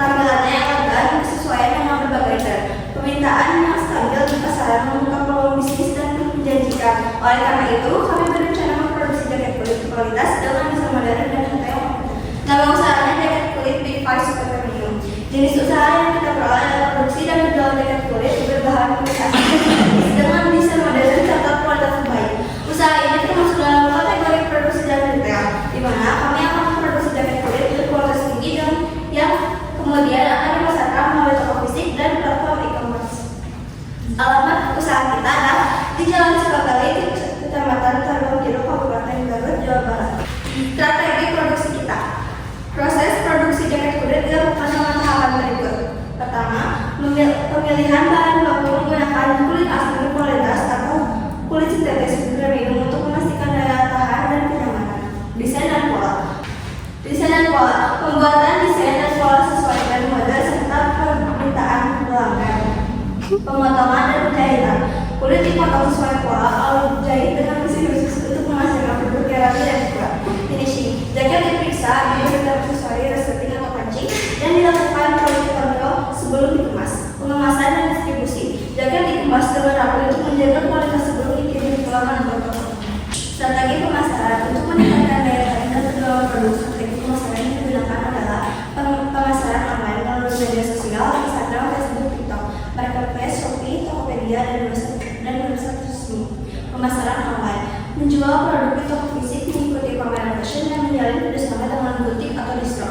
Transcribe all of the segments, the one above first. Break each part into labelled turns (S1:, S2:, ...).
S1: tampilannya yang elegan, kesesuaian dengan berbagai tren. Permintaan yang stabil di pasaran membuka peluang bisnis dan menjanjikan. Oleh karena itu, kami berencana memproduksi jaket kulit berkualitas dengan desain modern dan harga yang kompeten. Nama usahanya jaket kulit Big Five Super Premium. Jenis usaha yang kita peroleh adalah produksi dan menjual jaket kulit berbahan kulit asli dengan desain modern serta kualitas terbaik. Usaha ini termasuk dalam kategori produksi dan retail, di mana kami akan memproduksi jaket kulit berkualitas tinggi dan yang kemudian akan dipasarkan melalui toko fisik dan platform e-commerce. Alamat usaha kita adalah di Jalan Sukagali, Kecamatan Tarogongkiro, Kabupaten Garut, Jawa Barat. Strategi produksi kita. Proses produksi jaket kulit dilakukan dengan tahapan berikut. Pertama, pemilihan bahan baku menggunakan kulit asli kualitas atau kulit sintetis premium untuk memastikan daya tahan dan kenyamanan. Desain dan pola. Desain dan pola. Pembuatan desain dan pola sesuai dengan model serta permintaan pelanggan. Pemotongan dan penjahitan. Kulit dipotong sesuai pola, lalu dijahit dengan mesin khusus untuk menghasilkan produk yang rapi dan kuat. Finishing. Jaket diperiksa, diberikan aksesori, resleting atau pancing, dan dilakukan quality control sebelum dikemas. Pengemasan dan distribusi. Jaket dikemas dengan rapi untuk menjaga kualitas sebelum dikirim ke pelanggan atau toko. Strategi pemasaran. Untuk meningkatkan daya tarik dan penjualan produk, strategi pemasaran yang digunakan adalah pemasaran online melalui media sosial, Instagram, Facebook, TikTok, Marketplace, Shopee, Tokopedia, dan website resmi. Pemasaran online. Menjual produk di toko fisik, mengikuti pameran fashion, dan menjalin kerjasama dengan butik atau distro.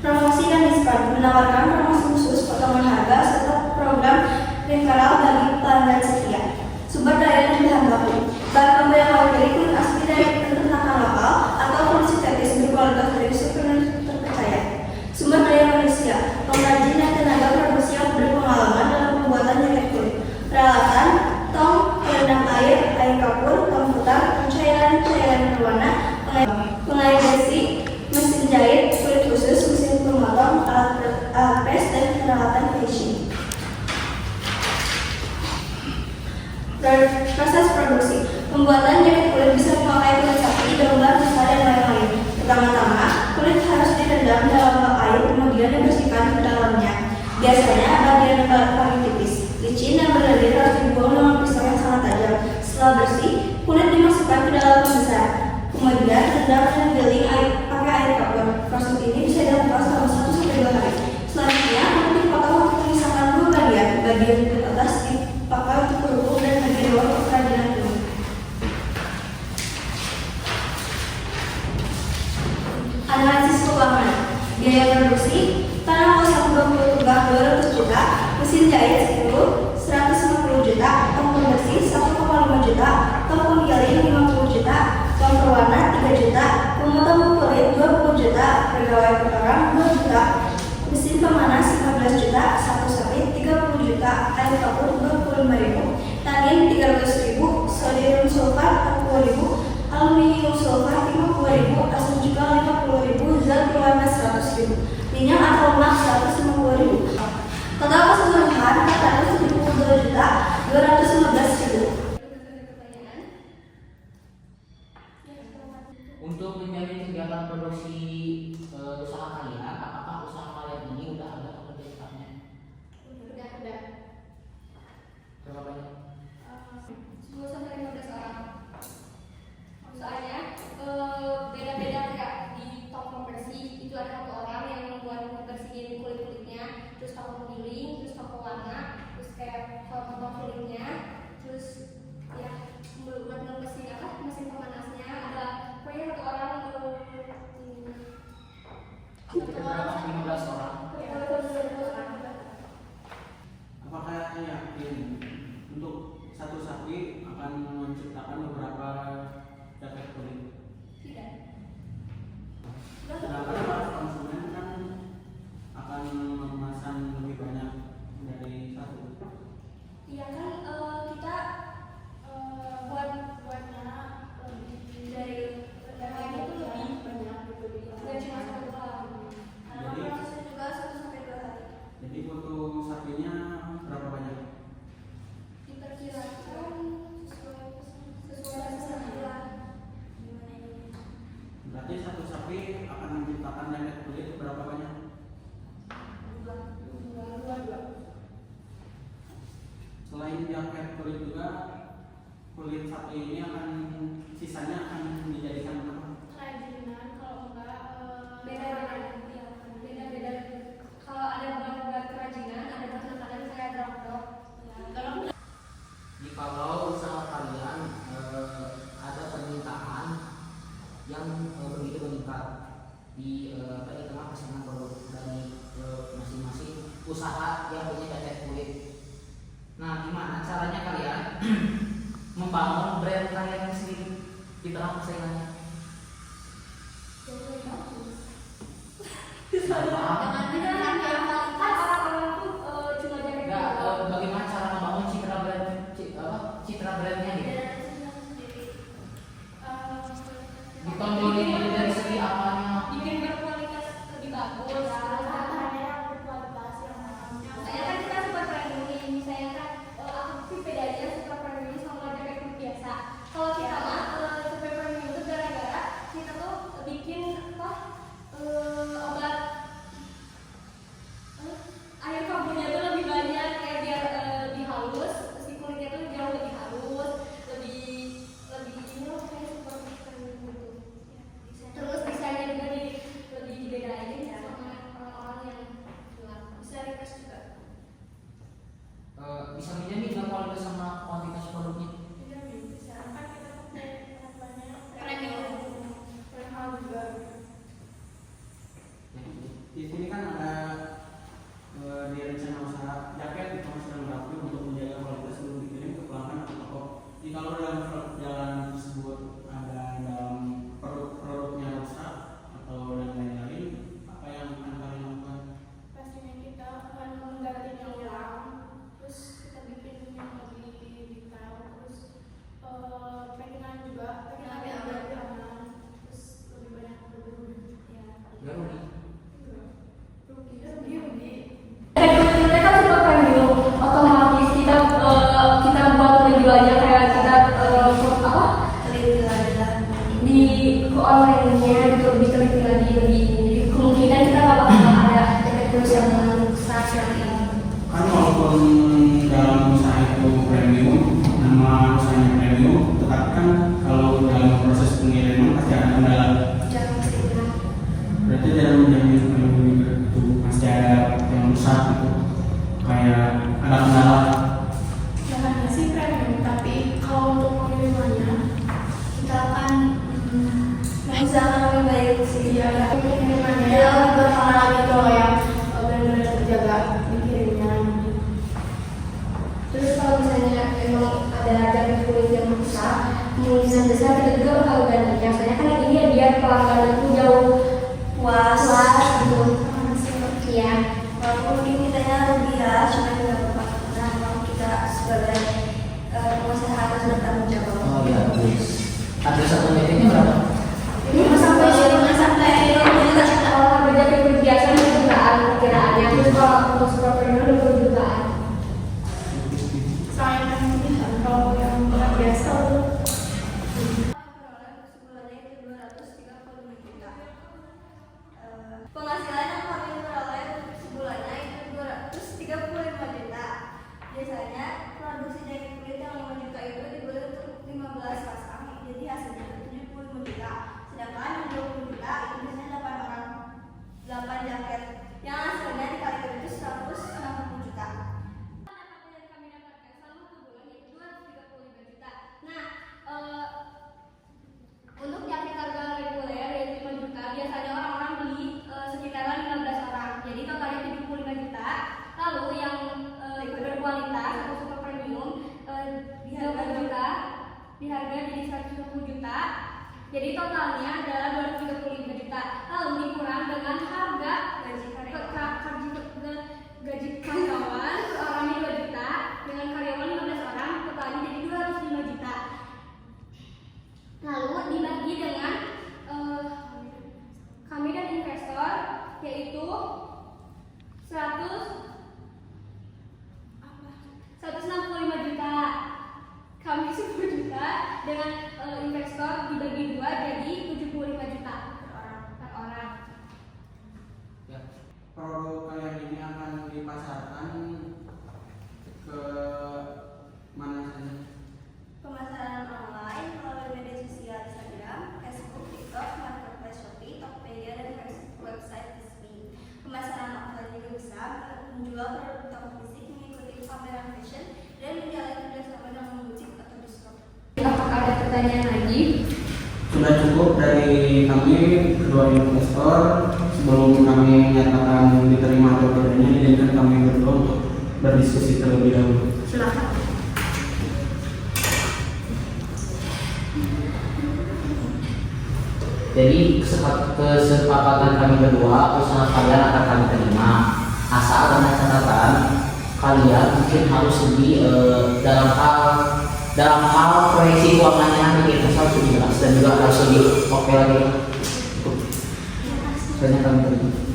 S1: Promosi dan diskon. Menawarkan promosi khusus, potongan harga, serta program referral bagi pelanggan setia. Sumber daya dan bahan baku. Bahan baku yang kami beli kulit asli dari peternakan lokal atau kulit sintetis berkualitas dari supplier terpercaya. Sumber daya manusia. Pengrajin dan tenaga produksi yang berpengalaman dalam pembuatan jaket kulit. Peralatan, tong, peredam air, air kapur, tong putar, cairan berwarna, pengair besi, mesin jahit, kulit khusus, mesin pemotong, alat press, dan peralatan finishing. Proses produksi. Pembuatan jaket kulit bisa memakai kulit sapi, domba, rusa, dan lain-lain. Pertama-tama, kulit harus direndam dalam air, kemudian dibersihkan ke dalamnya. Biasanya bagian paling tipis, licin, dan berlendir harus dibuang dengan pisau yang sangat tajam. Setelah bersih, kulit dimasukkan ke dalam pembesar. Kemudian rendam dan giling pakai air kapur. Proses ini bisa dilakukan selama 1-2 hari. Selanjutnya, kulit dipotong untuk memisahkan dua bagian. Bagian kulit atas dipakai untuk kerudung dan bagian bawah untuk kerajinan kulit. Analisis keuangan. Biaya produksi: tanah kos 120 tunggang 200 juta, mesin jahit 150 juta, tong pembersih 1,5 juta, tong penggiling 50 juta, tong berwarna 3 juta, pemotong kulit 20 juta, pegawai kotoran 2 juta, mesin pemanas 15 juta, satu sabit 30 juta, air kapur 25.000, tangin 300.000, sodium sulfat 40.000, aluminium sulfat 50.000, asam juga 50.000, zat berwarna 100.000, minyak atau lemak 150.000. Total keseluruhan 472 juta 215.000.
S2: Untuk menjalin kegiatan produksi usaha kalian, apakah usaha kalian ini udah ada pekerja tetapnya?
S3: Udah.
S2: Berapa banyak?
S3: 10-15 orang. Soalnya beda-beda, kayak di toko pembersih itu ada 1 orang yang membuat membersihin kulit-kulitnya, terus toko penggiling, terus toko warna, terus kayak toko kulitnya, terus ya buat membersihin mesin pemanasnya ada pokoknya 1 orang ini.
S2: Berapa? 15 orang.
S4: Apakah yakin untuk satu sapi akan menciptakan beberapa jaket kulit?
S3: Tidak.
S4: Sedangkan para konsumen kan akan memesan lebih banyak dari satu.
S3: Iya kan kita buatnya lebih dari yang lain itu lebih banyak gitu. Nggak cuma 1 hal. Karena
S4: Jadi-
S3: prosesnya juga 1-2 hari.
S4: Jadi butuh sapinya berapa banyak?
S3: Diperkirakan sesuai pesannya. Gimana ini?
S4: Berarti satu sapi akan menciptakan jaket kulit berapa banyak?
S3: 2
S4: kulit juga, kulit satu ini akan sisanya akan dijadikan apa?
S3: Kerajinan. Kalau enggak beda-beda. Kalau ada buat kerajinan, ada buat makanan kayak drop-drop. Kalau
S2: Jikalau usaha kalian ada permintaan yang begitu meningkat di tengah pesanan produk dari masing-masing usaha yang punya cacat kulit. Nah, gimana caranya kalian membangun brand kalian sendiri di tengah persaingannya? Bagaimana cara membangun citra brandnya gitu? Ditonjolin dulu dari segi apanya?
S3: bikin berkualitas lebih bagus. Saya kan kita super premium, saya kan aku bedanya super premium sama jaket kulit biasa. Kalau kita mah super premium itu gara-gara kita tuh bikin obat air kambuhnya tuh lebih banyak kayak biar lebih halus, si kulitnya tuh jauh lebih halus, lebih ini loh kayak super premium gitu. Terus desainnya juga lebih dibedain sama orang-orang yang jual. Bisa request juga.
S2: Bisa menjamin nggak kualitas sama kuantitas produknya?
S4: Di sini kan ada di rencana usaha jaket kita sedang merapi untuk menjaga kualitas sebelum dikirim ke pelanggan atau toko. Jadi kalau dalam perjalanan tersebut ada dalam produknya rusak atau dan lain-lain, apa yang akan kalian lakukan?
S3: Pastinya kita akan menggantinya ulang, terus kita bikin yang lebih detail, terus packingan juga, packingan yang lebih aman, terus lebih banyak produk.
S2: Ya rugi.
S3: Kita kan super premium, otomatis kita buat lebih banyak kayak kita di online-nya juga lebih teliti lagi lebih ini. Kemungkinan kita nggak bakal ada jaket terus yang sekarang ini.
S4: Kan walaupun dalam usaha itu premium, nama usahanya premium, tetapi kan kalau dalam proses pengiriman pasti ada kendala. Berarti dalam menjamin premium itu pasti ada yang rusak gitu, kayak ada kendala.
S3: Bahannya sih premium, tapi kalau untuk pengirimannya kita akan
S1: Usaha lebih baik sih.
S3: pengirimannya lebih berkala lagi kalau yang benar-benar terjaga dikirimnya. Terus kalau misalnya emang ada jaket kulit yang rusak, kemungkinan besar kita juga bakal ganti. Soalnya kan ini ya biar pelanggan itu jauh
S1: Puas
S3: gitu. Iya.
S1: Walaupun mungkin kitanya rugi ya, cuma nggak apa-apa. Nah, kalau kita sebagai pengusaha harus bertanggung jawab.
S2: Oh ya, please. Harga satu meternya berapa?
S3: Ini sampai kalau harga jaket kulit biasa 2 jutaan perkiraannya. Terus kalau untuk super premium 20 jutaan. Soalnya kan kalau yang berat biasa
S1: Sebulannya itu 235 juta. Penghasilan yang kami peroleh untuk sebulannya itu 235 juta. Biasanya produksi jaket kulit yang 5 juta itu dibeli untuk 15 pasang, jadi hasilnya itu 75 juta. Sedangkan yang 20 juta itu biasanya 8 orang, 8 jaket. Yang hasilnya dikalikan itu 160 juta.
S3: pendapatan yang kami dapatkan selama 1 bulan yaitu 235 juta. Nah, untuk jaket harga reguler yaitu 5 juta, biasanya orang-orang beli sekitaran 15 orang. Jadi totalnya 75 juta. Lalu yang berkualitas atau super premium di harga juta, di harga jadi 120 juta. Jadi totalnya adalah 235 juta. Lalu dikurang dengan harga gaji karyawan per orangnya 2 juta, dengan karyawan 15 orang totalnya jadi 205 juta. Lalu dibagi dengan kami dan investor yaitu 165 juta. Kami 10 juta dengan investor dibagi 2 jadi 75
S4: kedua investor sebelum kami menyatakan diterima atau tidaknya, izinkan kami berdua untuk berdiskusi terlebih dahulu.
S1: Silakan.
S2: Jadi kesepakatan kami berdua, usaha kalian akan kami terima. Asal dengan catatan kalian mungkin harus lebih dalam hal proyeksi keuangannya nanti kita harus lebih jelas dan juga harus lebih oke lagi. Soalnya kami terima.